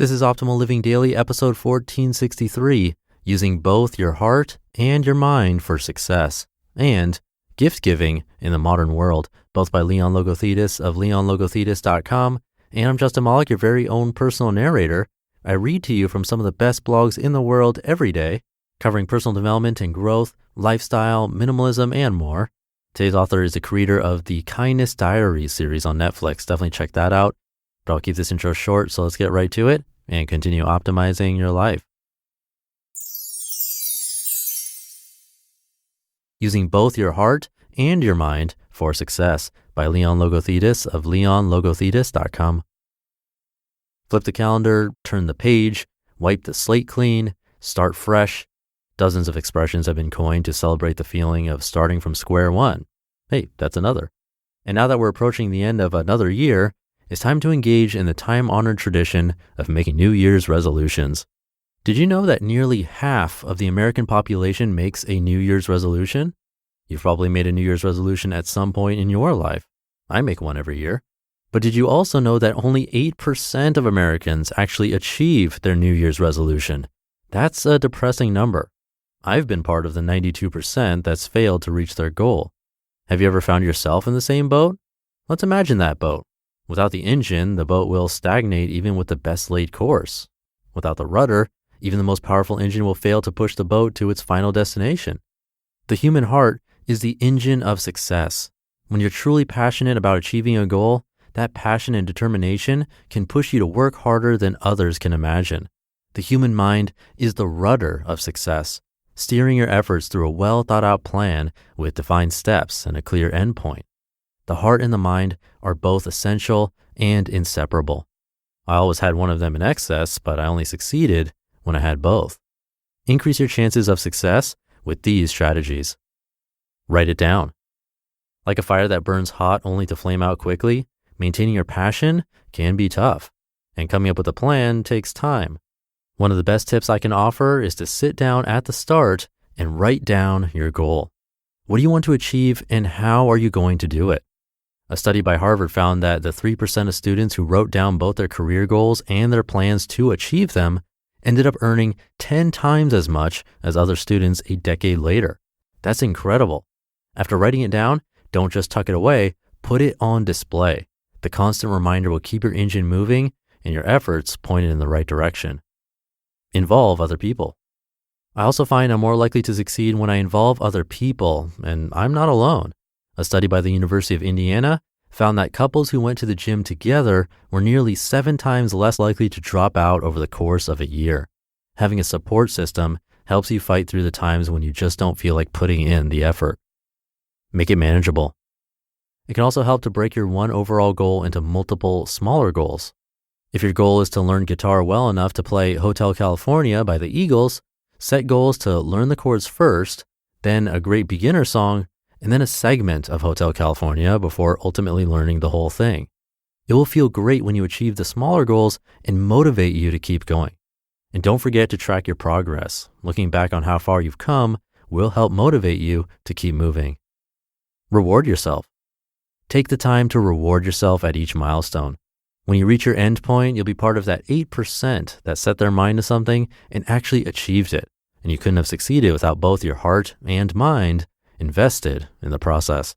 This is Optimal Living Daily, episode 1463, Using Both Your Heart and Your Mind for Success, and Gift Giving in the Modern World, both by Leon Logothetis of leonlogothetis.com. And I'm Justin Malik, your very own personal narrator. I read to you from some of the best blogs in the world every day, covering personal development and growth, lifestyle, minimalism, and more. Today's author is the creator of the Kindness Diaries series on Netflix. Definitely check that out. But I'll keep this intro short, so let's get right to it and continue optimizing your life. Using Both Your Heart and Your Mind for Success by Leon Logothetis of leonlogothetis.com. Flip the calendar, turn the page, wipe the slate clean, start fresh. Dozens of expressions have been coined to celebrate the feeling of starting from square one. Hey, that's another. And now that we're approaching the end of another year, it's time to engage in the time-honored tradition of making New Year's resolutions. Did you know that nearly half of the American population makes a New Year's resolution? You've probably made a New Year's resolution at some point in your life. I make one every year. But did you also know that only 8% of Americans actually achieve their New Year's resolution? That's a depressing number. I've been part of the 92% that's failed to reach their goal. Have you ever found yourself in the same boat? Let's imagine that boat. Without the engine, the boat will stagnate even with the best laid course. Without the rudder, even the most powerful engine will fail to push the boat to its final destination. The human heart is the engine of success. When you're truly passionate about achieving a goal, that passion and determination can push you to work harder than others can imagine. The human mind is the rudder of success, steering your efforts through a well-thought-out plan with defined steps and a clear endpoint. The heart and the mind are both essential and inseparable. I always had one of them in excess, but I only succeeded when I had both. Increase your chances of success with these strategies. Write it down. Like a fire that burns hot only to flame out quickly, maintaining your passion can be tough, and coming up with a plan takes time. One of the best tips I can offer is to sit down at the start and write down your goal. What do you want to achieve, and how are you going to do it? A study by Harvard found that the 3% of students who wrote down both their career goals and their plans to achieve them ended up earning 10 times as much as other students a decade later. That's incredible. After writing it down, don't just tuck it away, put it on display. The constant reminder will keep your engine moving and your efforts pointed in the right direction. Involve other people. I also find I'm more likely to succeed when I involve other people, and I'm not alone. A study by the University of Indiana found that couples who went to the gym together were nearly 7 times less likely to drop out over the course of a year. Having a support system helps you fight through the times when you just don't feel like putting in the effort. Make it manageable. It can also help to break your one overall goal into multiple smaller goals. If your goal is to learn guitar well enough to play Hotel California by the Eagles, set goals to learn the chords first, then a great beginner song, and then a segment of Hotel California before ultimately learning the whole thing. It will feel great when you achieve the smaller goals and motivate you to keep going. And don't forget to track your progress. Looking back on how far you've come will help motivate you to keep moving. Reward yourself. Take the time to reward yourself at each milestone. When you reach your end point, you'll be part of that 8% that set their mind to something and actually achieved it. And you couldn't have succeeded without both your heart and mind invested in the process.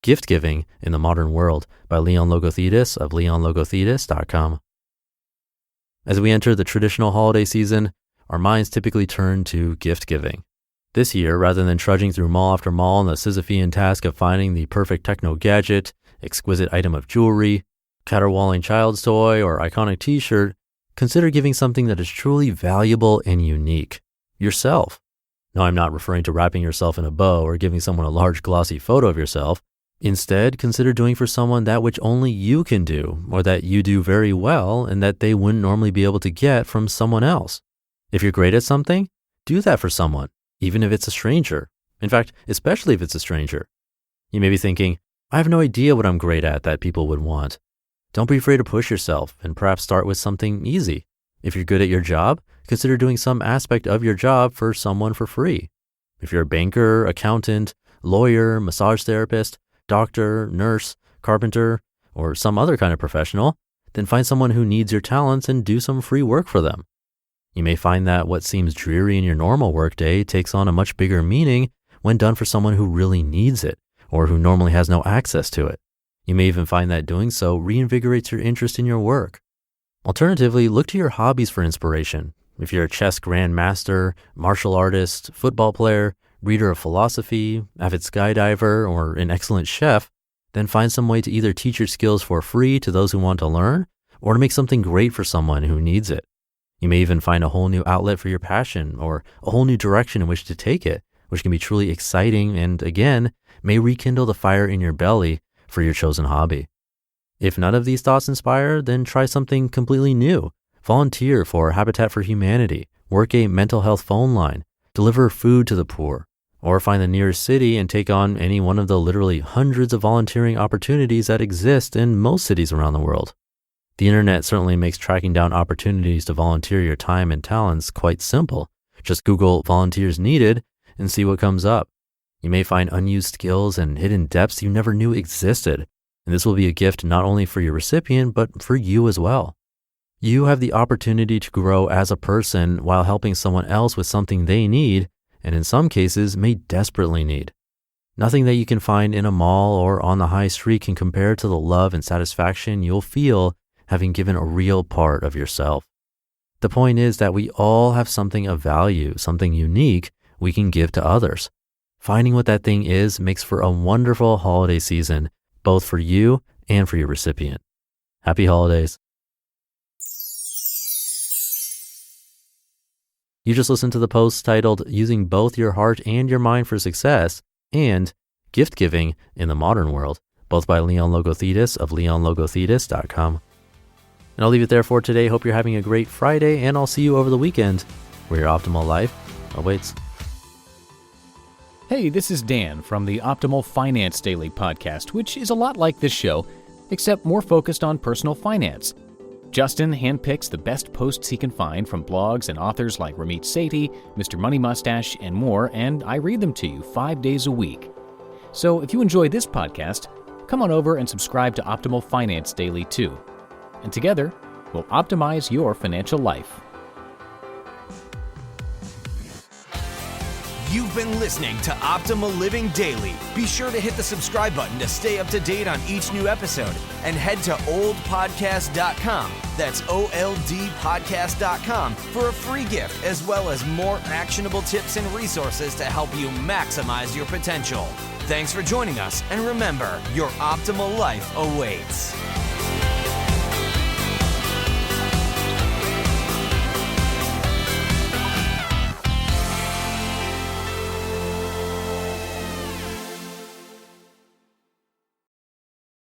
Gift Giving in the Modern World by Leon Logothetis of leonlogothetis.com. As we enter the traditional holiday season, our minds typically turn to gift giving. This year, rather than trudging through mall after mall on the Sisyphean task of finding the perfect techno gadget, exquisite item of jewelry, caterwauling child's toy, or iconic t-shirt, consider giving something that is truly valuable and unique. Yourself. No, I'm not referring to wrapping yourself in a bow or giving someone a large glossy photo of yourself. Instead, consider doing for someone that which only you can do, or that you do very well and that they wouldn't normally be able to get from someone else. If you're great at something, do that for someone, even if it's a stranger. In fact, especially if it's a stranger. You may be thinking, I have no idea what I'm great at that people would want. Don't be afraid to push yourself and perhaps start with something easy. If you're good at your job, consider doing some aspect of your job for someone for free. If you're a banker, accountant, lawyer, massage therapist, doctor, nurse, carpenter, or some other kind of professional, then find someone who needs your talents and do some free work for them. You may find that what seems dreary in your normal workday takes on a much bigger meaning when done for someone who really needs it or who normally has no access to it. You may even find that doing so reinvigorates your interest in your work. Alternatively, look to your hobbies for inspiration. If you're a chess grandmaster, martial artist, football player, reader of philosophy, avid skydiver, or an excellent chef, then find some way to either teach your skills for free to those who want to learn or to make something great for someone who needs it. You may even find a whole new outlet for your passion or a whole new direction in which to take it, which can be truly exciting and, again, may rekindle the fire in your belly for your chosen hobby. If none of these thoughts inspire, then try something completely new. Volunteer for Habitat for Humanity, work a mental health phone line, deliver food to the poor, or find the nearest city and take on any one of the literally hundreds of volunteering opportunities that exist in most cities around the world. The internet certainly makes tracking down opportunities to volunteer your time and talents quite simple. Just Google volunteers needed and see what comes up. You may find unused skills and hidden depths you never knew existed, and this will be a gift not only for your recipient, but for you as well. You have the opportunity to grow as a person while helping someone else with something they need, and in some cases may desperately need. Nothing that you can find in a mall or on the high street can compare to the love and satisfaction you'll feel having given a real part of yourself. The point is that we all have something of value, something unique we can give to others. Finding what that thing is makes for a wonderful holiday season, both for you and for your recipient. Happy holidays. You just listened to the post titled Using Both Your Heart and Your Mind for Success and Gift Giving in the Modern World, both by Leon Logothetis of leonlogothetis.com. And I'll leave it there for today. Hope you're having a great Friday, and I'll see you over the weekend where your optimal life awaits. Hey, this is Dan from the Optimal Finance Daily podcast, which is a lot like this show, except more focused on personal finance. Justin handpicks the best posts he can find from blogs and authors like Ramit Sethi, Mr. Money Mustache, and more, and I read them to you 5 days a week. So if you enjoy this podcast, come on over and subscribe to Optimal Finance Daily too. And together, we'll optimize your financial life. You've been listening to Optimal Living Daily. Be sure to hit the subscribe button to stay up to date on each new episode and head to oldpodcast.com. That's OLDpodcast.com for a free gift as well as more actionable tips and resources to help you maximize your potential. Thanks for joining us, and remember, your optimal life awaits.